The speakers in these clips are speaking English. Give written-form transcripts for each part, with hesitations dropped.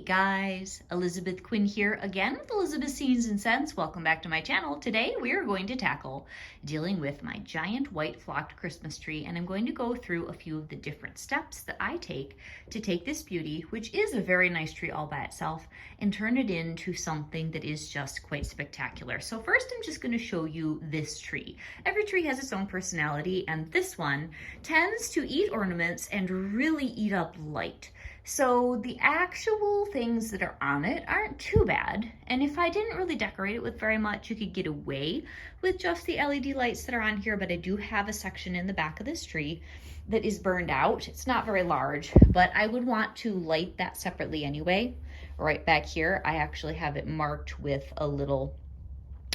guys, Elizabeth Quinn here again with Elizabeth Scenes and Scents. Welcome back to my channel. Today we are going to tackle dealing with my giant white flocked Christmas tree, and I'm going to go through a few of the different steps that I take to take this beauty, which is a very nice tree all by itself, and turn it into something that is just quite spectacular. So first I'm just going to show you this tree. Every tree has its own personality, and this one tends to eat ornaments and really eat up light. So the actual things that are on it aren't too bad. And if I didn't really decorate it with very much, you could get away with just the LED lights that are on here. But I do have a section in the back of this tree that is burned out. It's not very large, but I would want to light that separately anyway. Right back here, I actually have it marked with a little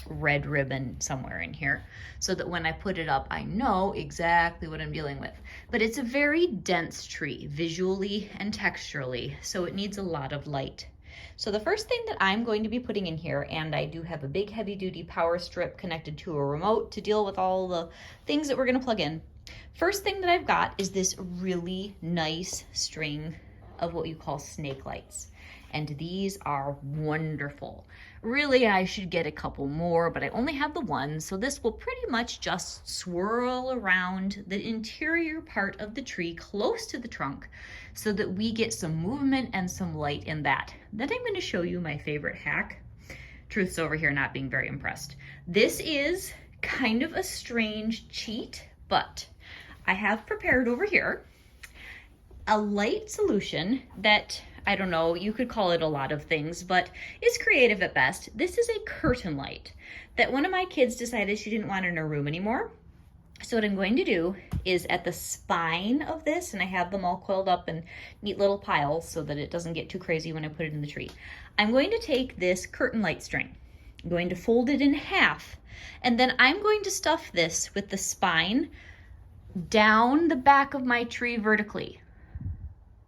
red ribbon somewhere in here so that when I put it up, I know exactly what I'm dealing with. But it's a very dense tree visually and texturally, so it needs a lot of light. So the first thing that I'm going to be putting in here, and I do have a big heavy duty power strip connected to a remote to deal with all the things that we're going to plug in. First thing that I've got is this really nice string of what you call snake lights. And these are wonderful. Really, I should get a couple more, but I only have the one, so this will pretty much just swirl around the interior part of the tree close to the trunk so that we get some movement and some light in that. Then I'm going to show you my favorite hack. Truth's over here not being very impressed. This is kind of a strange cheat, but I have prepared over here a light solution that, I don't know, you could call it a lot of things, but it's creative at best. This is a curtain light that one of my kids decided she didn't want in her room anymore. So what I'm going to do is at the spine of this, and I have them all coiled up in neat little piles so that it doesn't get too crazy when I put it in the tree. I'm going to take this curtain light string, I'm going to fold it in half, and then I'm going to stuff this with the spine down the back of my tree vertically.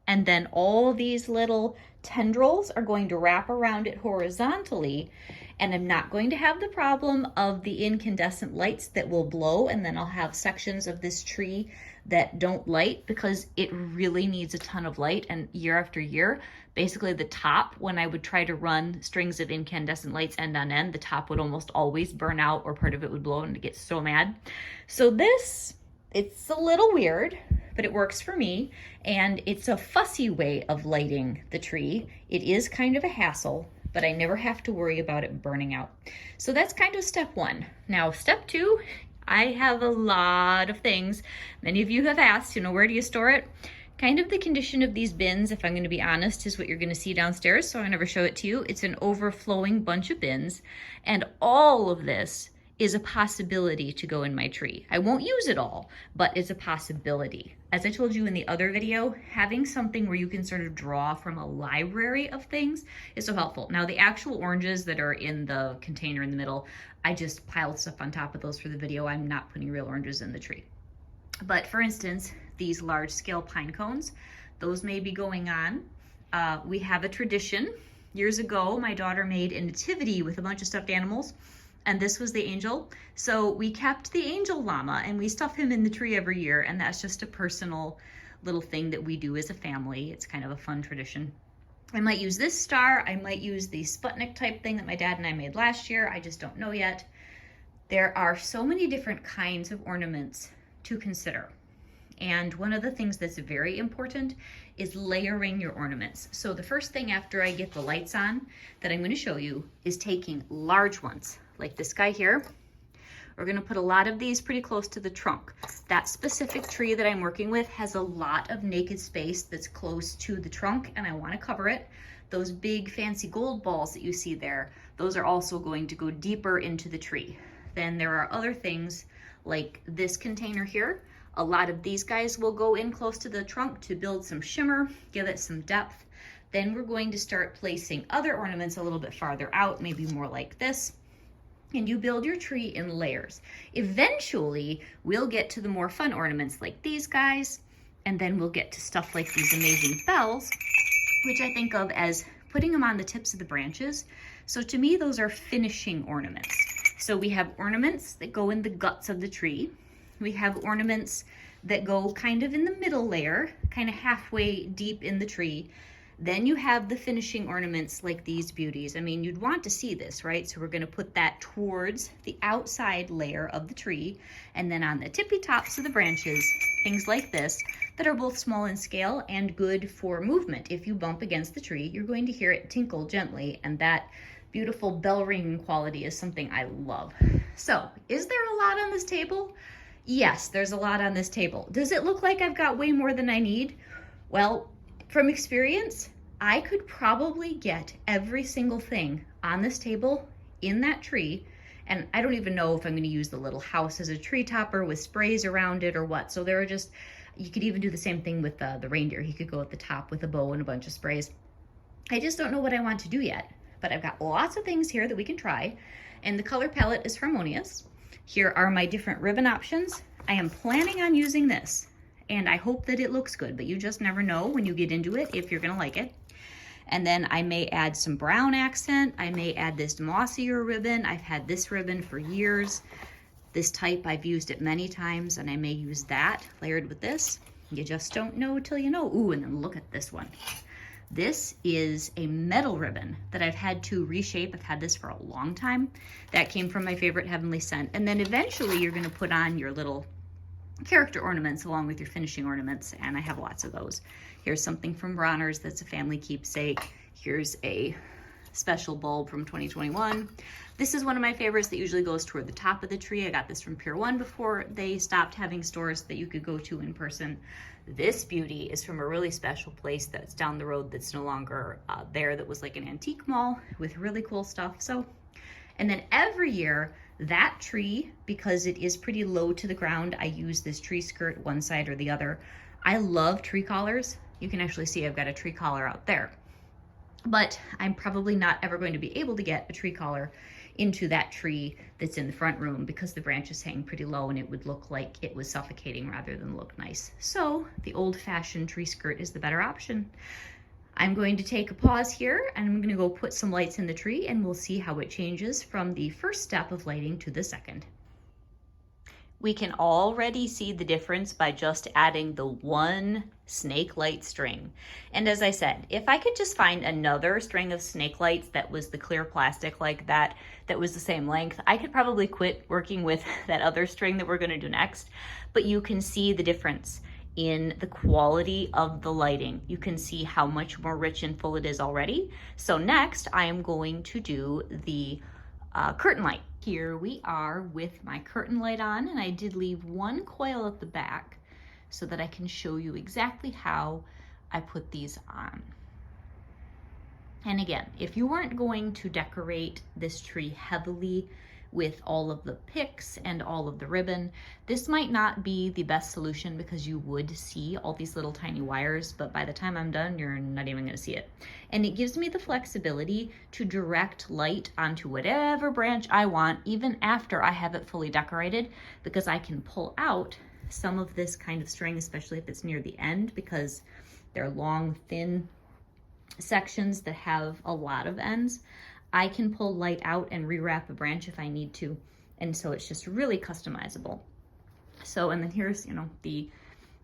And then all these little tendrils are going to wrap around it horizontally, and I'm not going to have the problem of the incandescent lights that will blow, and then I'll have sections of this tree that don't light because it really needs a ton of light. And year after year, basically the top, when I would try to run strings of incandescent lights end on end, the top would almost always burn out or part of it would blow, and I'd get so mad. So this, it's a little weird, but it works for me, and it's a fussy way of lighting the tree. It is kind of a hassle, but I never have to worry about it burning out. So that's kind of step one. Now, step two, I have a lot of things. Many of you have asked, where do you store it? Kind of the condition of these bins, if I'm going to be honest, is what you're going to see downstairs, so I never show it to you. It's an overflowing bunch of bins, and all of this is a possibility to go in my tree. I won't use it all, but it's a possibility. As I told you in the other video, having something where you can sort of draw from a library of things is so helpful. Now, the actual oranges that are in the container in the middle, I just piled stuff on top of those for the video. I'm not putting real oranges in the tree. But for instance, these large scale pine cones, those may be going on. We have a tradition. Years ago, my daughter made a nativity with a bunch of stuffed animals, and this was the angel. So we kept the angel llama and we stuff him in the tree every year, and that's just a personal little thing that we do as a family. It's kind of a fun tradition. I might use this star, I might use the Sputnik type thing that my dad and I made last year, I just don't know yet. There are so many different kinds of ornaments to consider. And one of the things that's very important is layering your ornaments. So the first thing after I get the lights on that I'm going to show you is taking large ones, like this guy here. We're going to put a lot of these pretty close to the trunk. That specific tree that I'm working with has a lot of naked space that's close to the trunk, and I want to cover it. Those big fancy gold balls that you see there, those are also going to go deeper into the tree. Then there are other things like this container here. A lot of these guys will go in close to the trunk to build some shimmer, give it some depth. Then we're going to start placing other ornaments a little bit farther out, maybe more like this. And you build your tree in layers. Eventually, we'll get to the more fun ornaments like these guys, and then we'll get to stuff like these amazing bells, which I think of as putting them on the tips of the branches. So to me, those are finishing ornaments. So we have ornaments that go in the guts of the tree. We have ornaments that go kind of in the middle layer, kind of halfway deep in the tree. Then you have the finishing ornaments like these beauties. I mean, you'd want to see this, right? So we're gonna put that towards the outside layer of the tree, and then on the tippy tops of the branches, things like this that are both small in scale and good for movement. If you bump against the tree, you're going to hear it tinkle gently, and that beautiful bell ringing quality is something I love. So, is there a lot on this table? Yes, there's a lot on this table. Does it look like I've got way more than I need? Well, from experience, I could probably get every single thing on this table in that tree, and I don't even know if I'm gonna use the little house as a tree topper with sprays around it or what. So there are just, you could even do the same thing with the reindeer. He could go at the top with a bow and a bunch of sprays. I just don't know what I want to do yet, but I've got lots of things here that we can try, and the color palette is Harmonious. Here are my different ribbon options. I am planning on using this, and I hope that it looks good, but you just never know when you get into it if you're gonna like it. And then I may add some brown accent. I may add this mossier ribbon. I've had this ribbon for years. This type, I've used it many times, and I may use that layered with this. You just don't know till you know. Ooh, and then look at this one. This is a metal ribbon that I've had to reshape. I've had this for a long time. That came from my favorite Heavenly Scent. And then eventually you're gonna put on your little character ornaments along with your finishing ornaments, and I have lots of those. Here's something from Bronner's that's a family keepsake. Here's a special bulb from 2021. This is one of my favorites that usually goes toward the top of the tree. I got this from Pier 1 before they stopped having stores that you could go to in person. This beauty is from a really special place that's down the road that's no longer there, that was like an antique mall with really cool stuff. So, and then every year, that tree, because it is pretty low to the ground, I use this tree skirt one side or the other. I love tree collars. You can actually see I've got a tree collar out there. But I'm probably not ever going to be able to get a tree collar into that tree that's in the front room because the branches hang pretty low and it would look like it was suffocating rather than look nice. So the old-fashioned tree skirt is the better option. I'm going to take a pause here, and I'm gonna go put some lights in the tree, and we'll see how it changes from the first step of lighting to the second. We can already see the difference by just adding the one snake light string. And as I said, if I could just find another string of snake lights that was the clear plastic like that, that was the same length, I could probably quit working with that other string that we're gonna do next. But you can see the difference in the quality of the lighting. You can see how much more rich and full it is already. So next, I am going to do the curtain light. Here we are with my curtain light on, and I did leave one coil at the back so that I can show you exactly how I put these on. And again, if you weren't going to decorate this tree heavily with all of the picks and all of the ribbon, this might not be the best solution because you would see all these little tiny wires, but by the time I'm done, you're not even gonna see it. And it gives me the flexibility to direct light onto whatever branch I want, even after I have it fully decorated, because I can pull out some of this kind of string, especially if it's near the end, because they're long, thin sections that have a lot of ends. I can pull light out and rewrap a branch if I need to. And so it's just really customizable. So, and then here's, the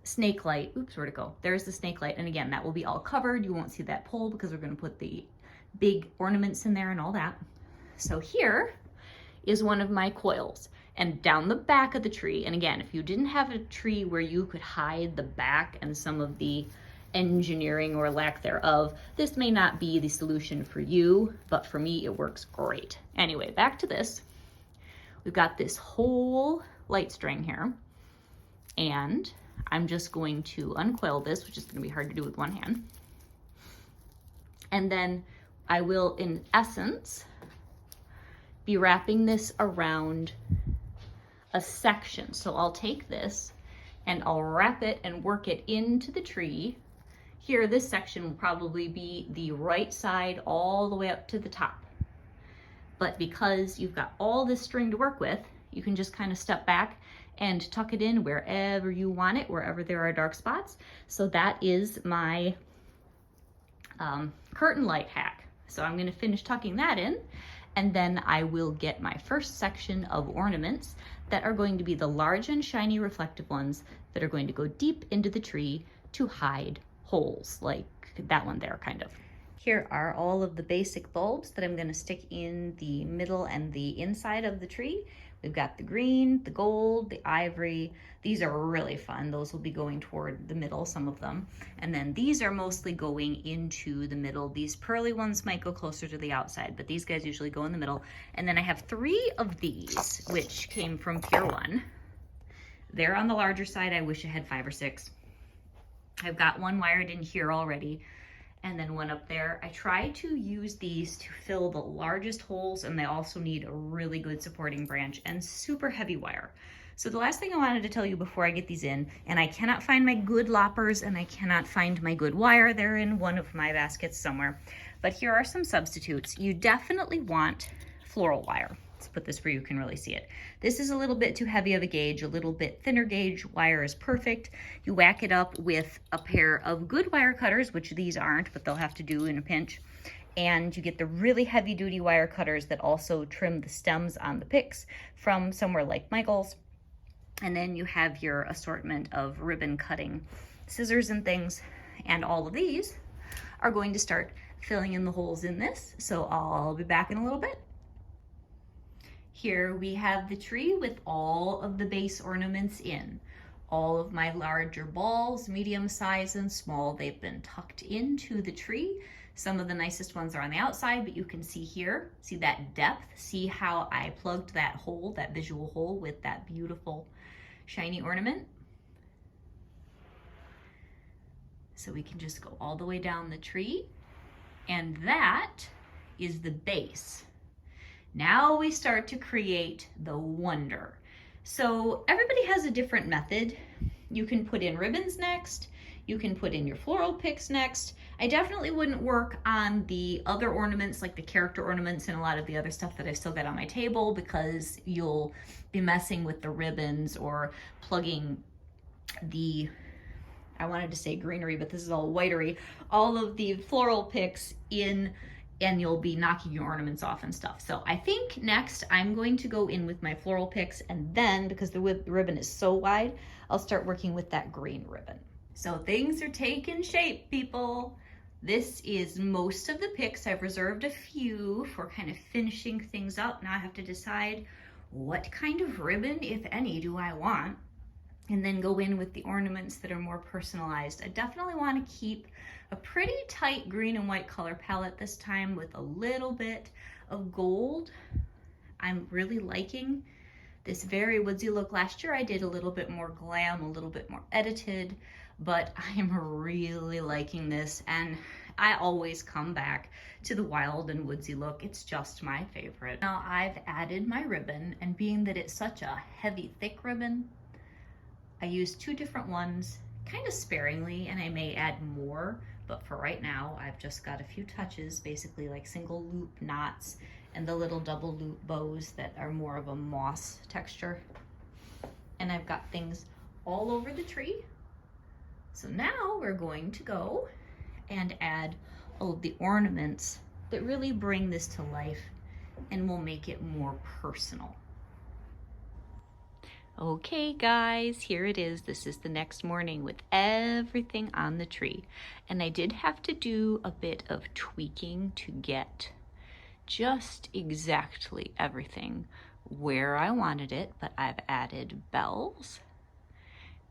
snake light. Oops, where'd it go? There's the snake light. And again, that will be all covered. You won't see that pole because we're gonna put the big ornaments in there and all that. So here is one of my coils. And down the back of the tree, and again, if you didn't have a tree where you could hide the back and some of the engineering or lack thereof, this may not be the solution for you, but for me it works great. Anyway, back to this. We've got this whole light string here, and I'm just going to uncoil this, which is going to be hard to do with one hand. And then I will, in essence, be wrapping this around a section. So I'll take this and I'll wrap it and work it into the tree. Here, this section will probably be the right side all the way up to the top. But because you've got all this string to work with, you can just kind of step back and tuck it in wherever you want it, wherever there are dark spots. So that is my curtain light hack. So I'm gonna finish tucking that in, and then I will get my first section of ornaments that are going to be the large and shiny reflective ones that are going to go deep into the tree to hide holes, like that one there kind of. Here are all of the basic bulbs that I'm going to stick in the middle and the inside of the tree. We've got the green, the gold, the ivory. These are really fun. Those will be going toward the middle, some of them. And then these are mostly going into the middle. These pearly ones might go closer to the outside, but these guys usually go in the middle. And then I have 3 of these, which came from Pier 1. They're on the larger side. I wish I had 5 or 6. I've got one wired in here already, and then one up there. I try to use these to fill the largest holes, and they also need a really good supporting branch and super heavy wire. So the last thing I wanted to tell you before I get these in, and I cannot find my good loppers and I cannot find my good wire. They're in one of my baskets somewhere, but here are some substitutes. You definitely want floral wire. Let's put this where you can really see it. This is a little bit too heavy of a gauge. A little bit thinner gauge wire is perfect. You whack it up with a pair of good wire cutters, which these aren't, but they'll have to do in a pinch. And you get the really heavy duty wire cutters that also trim the stems on the picks from somewhere like Michael's. And then you have your assortment of ribbon cutting scissors and things. And all of these are going to start filling in the holes in this. So I'll be back in a little bit. Here we have the tree with all of the base ornaments in. All of my larger balls, medium size and small, they've been tucked into the tree. Some of the nicest ones are on the outside, but you can see here, see that depth? See how I plugged that hole, that visual hole with that beautiful shiny ornament? So we can just go all the way down the tree, and that is the base. Now we start to create the wonder. So everybody has a different method. You can put in ribbons next. You can put in your floral picks next. I definitely wouldn't work on the other ornaments, like the character ornaments and a lot of the other stuff that I've still got on my table, because you'll be messing with the ribbons or plugging the, I wanted to say greenery, but this is all whitery, all of the floral picks in, and you'll be knocking your ornaments off and stuff. So I think next I'm going to go in with my floral picks, and then, because the ribbon is so wide, I'll start working with that green ribbon. So things are taking shape, people. This is most of the picks. I've reserved a few for kind of finishing things up. Now I have to decide what kind of ribbon, if any, do I want, and then go in with the ornaments that are more personalized. I definitely want to keep a pretty tight green and white color palette this time with a little bit of gold. I'm really liking this very woodsy look. Last year I did a little bit more glam, a little bit more edited, but I am really liking this, and I always come back to the wild and woodsy look. It's just my favorite. Now I've added my ribbon, and being that it's such a heavy, thick ribbon, I used 2 different ones, kind of sparingly, and I may add more, but for right now, I've just got a few touches, basically like single loop knots and the little double loop bows that are more of a moss texture. And I've got things all over the tree. So now we're going to go and add all of the ornaments that really bring this to life and will make it more personal. Okay guys, here it is. This is the next morning with everything on the tree. And I did have to do a bit of tweaking to get just exactly everything where I wanted it, but I've added bells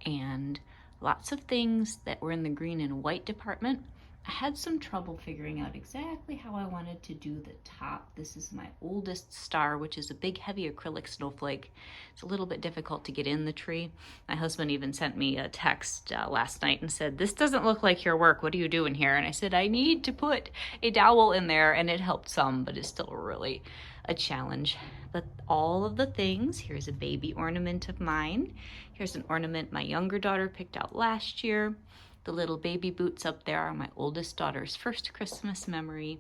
and lots of things that were in the green and white department. I had some trouble figuring out exactly how I wanted to do the top. This is my oldest star, which is a big heavy acrylic snowflake. It's a little bit difficult to get in the tree. My husband even sent me a text last night and said, "This doesn't look like your work. What are you doing here?" And I said, "I need to put a dowel in there," and it helped some, but it's still really a challenge. But all of the things, here's a baby ornament of mine. Here's an ornament my younger daughter picked out last year. The little baby boots up there are my oldest daughter's first Christmas memory.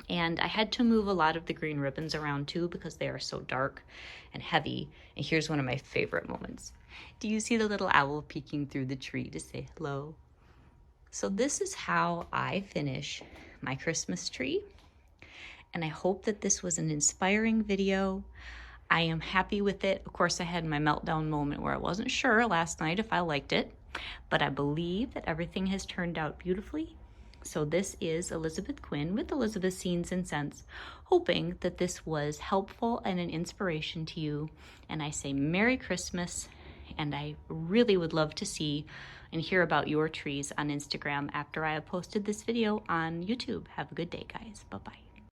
And I had to move a lot of the green ribbons around too because they are so dark and heavy. And here's one of my favorite moments. Do you see the little owl peeking through the tree to say hello? So this is how I finish my Christmas tree. And I hope that this was an inspiring video. I am happy with it. Of course, I had my meltdown moment where I wasn't sure last night if I liked it. But I believe that everything has turned out beautifully. So this is Elizabeth Quinn with Elizabeth Scenes and Scents, hoping that this was helpful and an inspiration to you. And I say Merry Christmas, and I really would love to see and hear about your trees on Instagram after I have posted this video on YouTube. Have a good day, guys. Bye-bye.